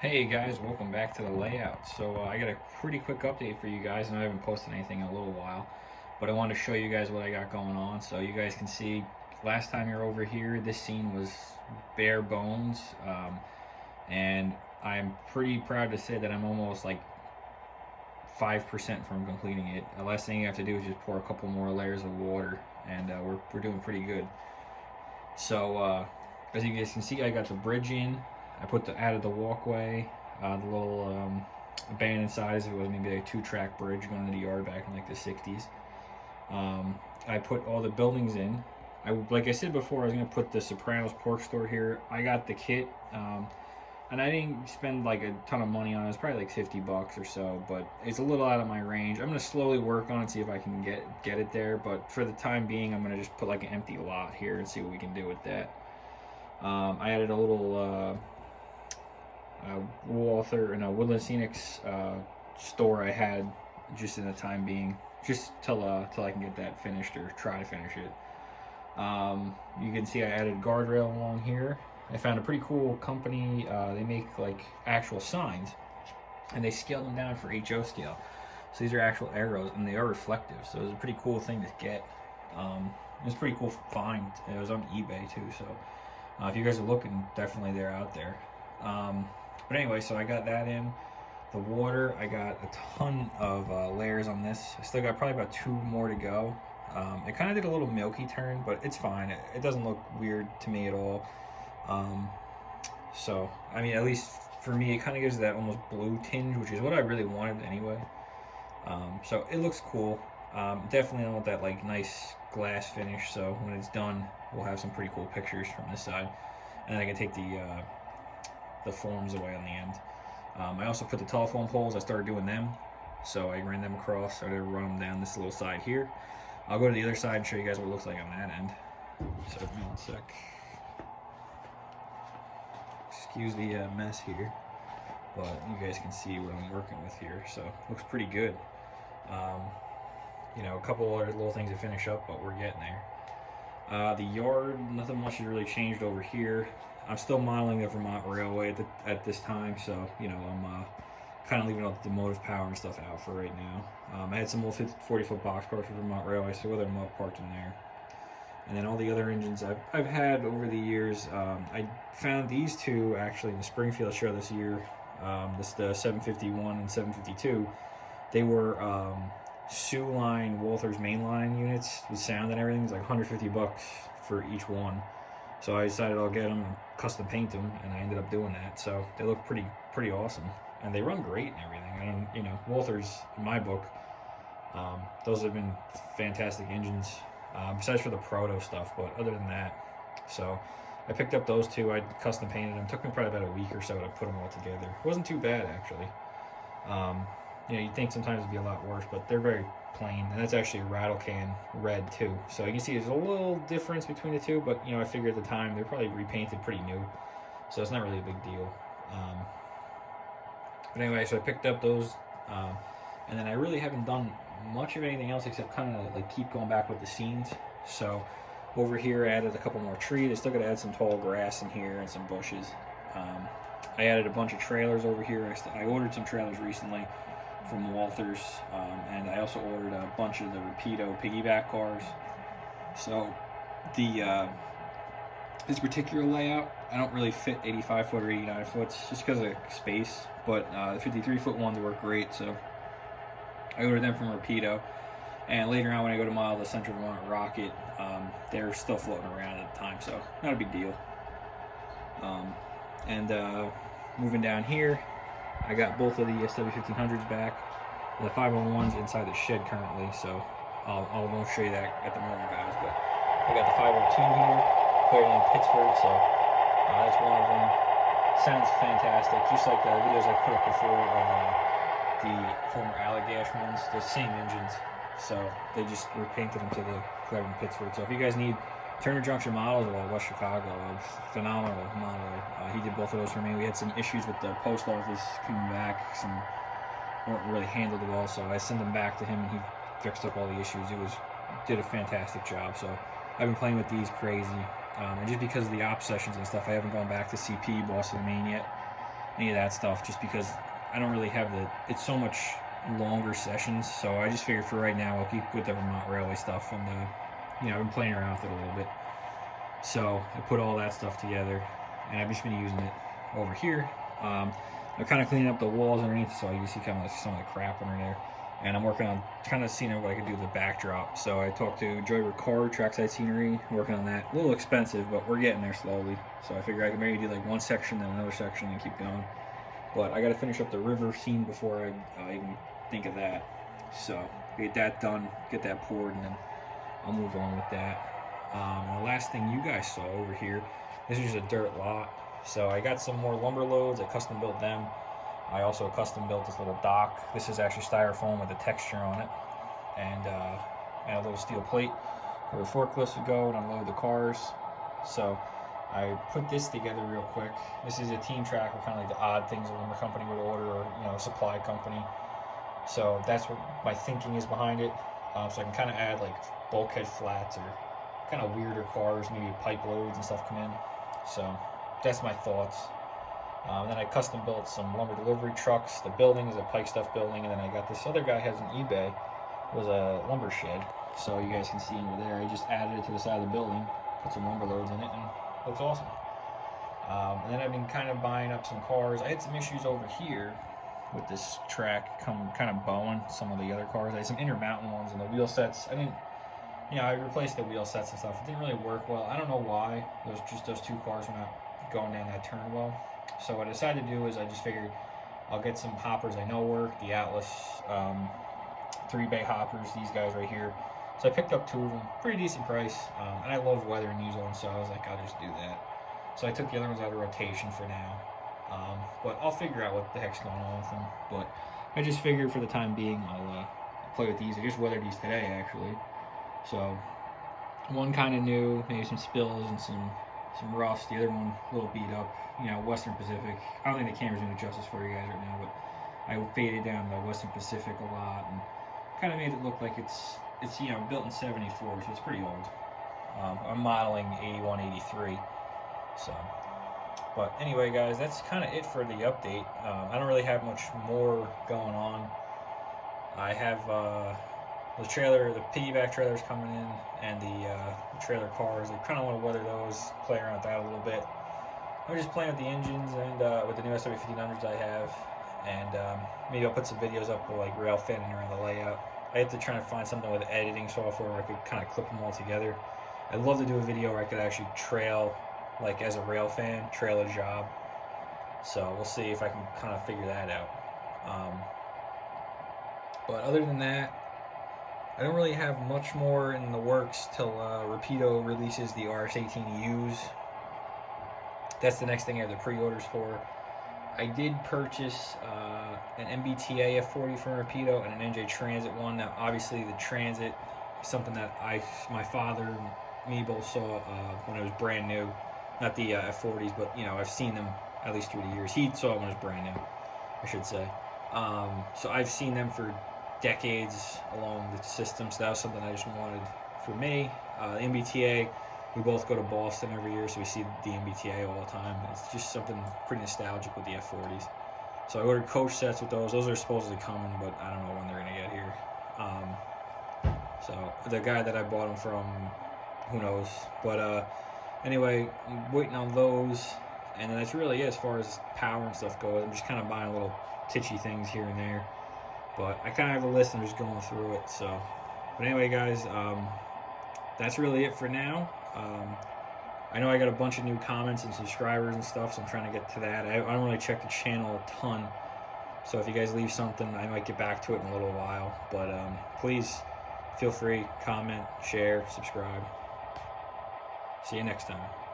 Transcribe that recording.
Hey guys, welcome back to the layout. I got a pretty quick update for you guys, and I haven't posted anything in a little while, but I wanted to show you guys what I got going on so you guys can see. Last time you're over here, this scene was bare bones, and I'm pretty proud to say that I'm almost like 5% from completing it. The last thing you have to do is just pour a couple more layers of water, and we're doing pretty good. As you guys can see, I got the bridge in. Added the walkway, the little abandoned size. It was maybe a two-track bridge going to the yard back in like the '60s. I put all the buildings in. Like I said before, I was gonna put the Sopranos pork store here. I got the kit, and I didn't spend like a ton of money on it. It's probably like $50 or so, but it's a little out of my range. I'm gonna slowly work on it, see if I can get it there. But for the time being, I'm gonna just put like an empty lot here and see what we can do with that. I added a little Walther and a Woodland Scenics store I had just in the time being, just till I can get that finished or try to finish it. You can see I added guardrail along here. I found a pretty cool company. They make like actual signs, and they scale them down for HO scale. So these are actual arrows, and they are reflective. So it was a pretty cool thing to get. It was a pretty cool find. It was on eBay too. So if you guys are looking, definitely they're out there. But anyway, so I got that in. The water, I got a ton of layers on this. I still got probably about two more to go. It kind of did a little milky turn, but it's fine. It doesn't look weird to me at all. I mean, at least for me, it kind of gives that almost blue tinge, which is what I really wanted anyway. So it looks cool. Definitely want that like nice glass finish. So when it's done, we'll have some pretty cool pictures from this side, and I can take the forms away on the end. I also put the telephone poles. I started doing them, so I ran them across. Started to run them down this little side here. I'll go to the other side and show you guys what it looks like on that end. So give me one sec. Excuse the mess here, but you guys can see what I'm working with here. So it looks pretty good. A couple other little things to finish up, but we're getting there. The yard, nothing much has really changed over here. I'm still modeling the Vermont Railway at this time, so I'm kind of leaving all the motive power and stuff out for right now. I had some old 40-foot boxcars for Vermont Railway, so whether I'm up parked in there. And then all the other engines I've had over the years. I found these two actually in the Springfield show this year. This the 751 and 752. They were Sioux Line Walther's mainline units with sound and everything. It's like $150 for each one. So I decided I'll get them and custom paint them, and I ended up doing that. So they look pretty awesome, and they run great and everything. And Walthers in my book, those have been fantastic engines. Besides for the proto stuff, but other than that, so I picked up those two. I custom painted them. It took me probably about a week or so to put them all together. It wasn't too bad actually. You'd think sometimes it'd be a lot worse, but they're very plain, and that's actually a rattle can red too. So you can see there's a little difference between the two, but I figured at the time they're probably repainted pretty new, so it's not really a big deal. But anyway, so I picked up those, and then I really haven't done much of anything else except kind of like keep going back with the scenes. So over here I added a couple more trees. I still got to add some tall grass in here and some bushes. I added a bunch of trailers over here. I ordered some trailers recently from Walthers, and I also ordered a bunch of the Rapido piggyback cars. So this particular layout, I don't really fit 85 foot or 89 foot just because of space, but the 53 foot ones work great, so I ordered them from Rapido. And later on when I go to model the Central Vermont Rocket, they're still floating around at the time, so not a big deal. Moving down here, I got both of the SW1500s back. The 501's inside the shed currently, so I won't show you that at the moment, guys. But I got the 502 here, put it in Pittsburgh, so that's one of them. Sounds fantastic, just like the videos I put up before of the former Allagash ones, the same engines. So they just repainted them to the Clever in Pittsburgh. So if you guys need Turner Junction models of West Chicago, a phenomenal modeler. He did both of those for me. We had some issues with the post office coming back. Some weren't really handled well, so I sent them back to him, and he fixed up all the issues. Did a fantastic job. So I've been playing with these crazy, and just because of the op sessions and stuff, I haven't gone back to CP Boss of the Main yet. any of that stuff, just because I don't really have it's so much longer sessions. So I just figured for right now I'll keep with the Vermont Railway stuff, and you know, I've been playing around with it a little bit. So I put all that stuff together, and I've just been using it over here. I'm kind of cleaning up the walls underneath, so you can see kind of some of the crap under there. And I'm working on kind of seeing what I can do with the backdrop. So I talked to Joy Ricard, Trackside Scenery, working on that. A little expensive, but we're getting there slowly. So I figure I can maybe do like one section, then another section, and keep going. But I got to finish up the river scene before I even think of that. So get that done, get that poured, and then I'll move on with that. And the last thing you guys saw over here, this is just a dirt lot. So I got some more lumber loads. I custom built them. I also custom built this little dock. This is actually styrofoam with a texture on it, and a little steel plate where the forklifts would go and unload the cars. So I put this together real quick. This is a team tracker, kind of like the odd things a lumber company would order, or a supply company. So that's what my thinking is behind it. So I can kind of add like bulkhead flats or kind of weirder cars, maybe pipe loads and stuff come in. So that's my thoughts. Then I custom built some lumber delivery trucks. The building is a Pike Stuff building, and then I got this other guy has an eBay. It was a lumber shed, so you guys can see over there. I just added it to the side of the building, put some lumber loads in it, and it looks awesome. And then I've been kind of buying up some cars. I had some issues over here with this track kind of bowing some of the other cars. I had some Intermountain ones, and the wheel sets. I replaced the wheel sets and stuff. It didn't really work well. I don't know why. Those two cars were not going down that turn well. So what I decided to do is I just figured I'll get some hoppers I know work, the Atlas 3-bay hoppers, these guys right here. So I picked up two of them, pretty decent price, and I love weathering these ones, so I was like, I'll just do that. So I took the other ones out of rotation for now, but I'll figure out what the heck's going on with them. But I just figured for the time being I'll play with these. I just weathered these today actually. So one kind of new, maybe some spills and some rust. The other one a little beat up. Western Pacific. I don't think the camera's doing justice for you guys right now, but I faded down the Western Pacific a lot and kind of made it look like it's built in '74, so it's pretty old. I'm modeling 81, 83. So, but anyway, guys, that's kind of it for the update. I don't really have much more going on. I have the piggyback trailer's coming in, and the trailer cars. I kind of want to weather those, play around with that a little bit. I'm just playing with the engines and with the new SW1500s I have, and maybe I'll put some videos up of like rail fanning around the layout. I have to try to find something with editing software where I could kind of clip them all together. I'd love to do a video where I could actually trail, like as a rail fan, trail a job. So we'll see if I can kind of figure that out. But other than that, I don't really have much more in the works till Rapido releases the RS18Us. That's the next thing I have the pre-orders for. I did purchase an MBTA F40 from Rapido and an NJ Transit one. Now, obviously, the Transit is something that my father and me both saw when it was brand new. Not the F40s, but I've seen them at least through the years. He saw it when it was brand new, I should say. So I've seen them for decades along the system. So that was something I just wanted for me. The MBTA. We both go to Boston every year, so we see the MBTA all the time. It's just something pretty nostalgic with the F40s. So I ordered coach sets with those. Those are supposedly coming, but I don't know when they're going to get here. So the guy that I bought them from, who knows. But anyway, I'm waiting on those. And that's really it as far as power and stuff goes. I'm just kind of buying little titchy things here and there. But I kind of have a list. I'm just going through it. So, but anyway, guys, that's really it for now. I know I got a bunch of new comments and subscribers and stuff, so I'm trying to get to that. I don't really check the channel a ton, so if you guys leave something, I might get back to it in a little while. But please feel free, comment, share, subscribe. See you next time.